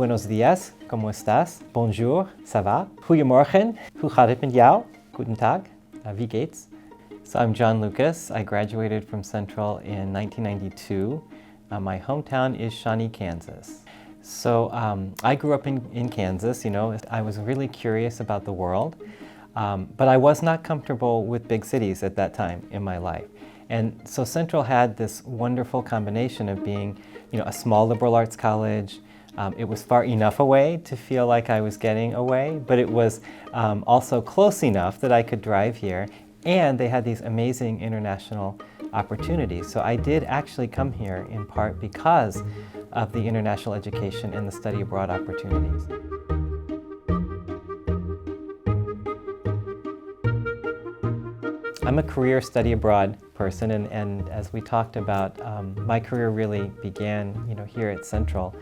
buenos días, ¿cómo estás? Bonjour, ça va? Goedemorgen, hoe gaat het met jou? Guten Tag, wie geht's? So I'm John Lucas. I graduated from Central in 1992. My hometown is Shawnee, Kansas. So I grew up in Kansas, you know. I was really curious about the world, but I was not comfortable with big cities at that time in my life. And so Central had this wonderful combination of being, you know, a small liberal arts college. It was far enough away to feel like I was getting away, but it was also close enough that I could drive here. And they had these amazing international opportunities. So I did actually come here in part because of the international education and the study abroad opportunities. I'm a career study abroad person, and as we talked about, my career really began, you know, here at Central.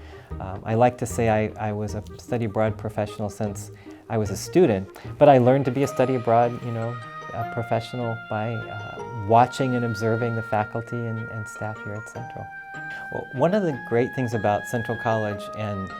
I like to say I was a study abroad professional since I was a student, but I learned to be a study abroad, you know, a professional by watching and observing the faculty and staff here at Central. Well, one of the great things about Central College and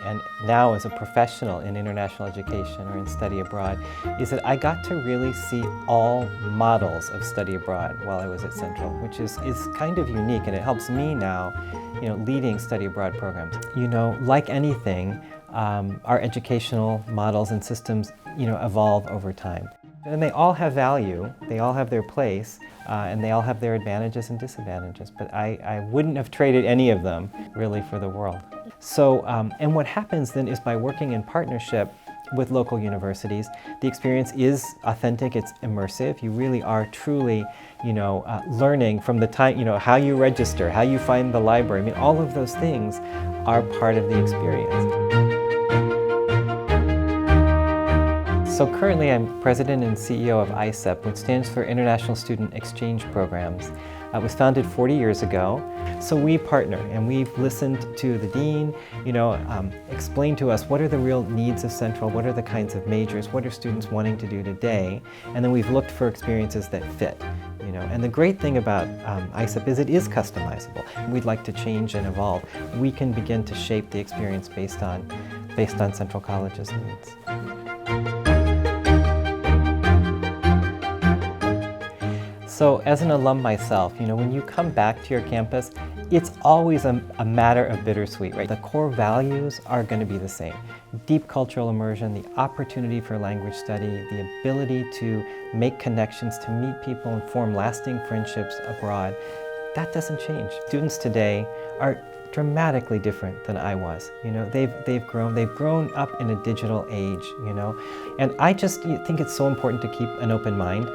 now as a professional in international education or in study abroad is that I got to really see all models of study abroad while I was at Central, which is kind of unique, and it helps me now, you know, leading study abroad programs. You know, like anything, our educational models and systems, you know, evolve over time. And they all have value, they all have their place, and they all have their advantages and disadvantages, but I wouldn't have traded any of them really for the world. So, and what happens then is by working in partnership with local universities, the experience is authentic, it's immersive. You really are truly, you know, learning from the time, you know, how you register, how you find the library. I mean, all of those things are part of the experience. So currently I'm President and CEO of ISEP, which stands for International Student Exchange Programs. It was founded 40 years ago. So we partner and we've listened to the dean, you know, explain to us what are the real needs of Central, what are the kinds of majors, what are students wanting to do today, and then we've looked for experiences that fit. You know, and the great thing about ISEP is it is customizable. We'd like to change and evolve. We can begin to shape the experience based on Central College's needs. So as an alum myself, you know, when you come back to your campus, it's always a matter of bittersweet, right? The core values are going to be the same. Deep cultural immersion, the opportunity for language study, the ability to make connections, to meet people and form lasting friendships abroad, that doesn't change. Students today are dramatically different than I was. You know, they've grown up in a digital age, you know, and I just think it's so important to keep an open mind.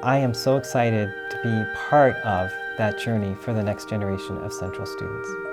I am so excited to be part of that journey for the next generation of Central students.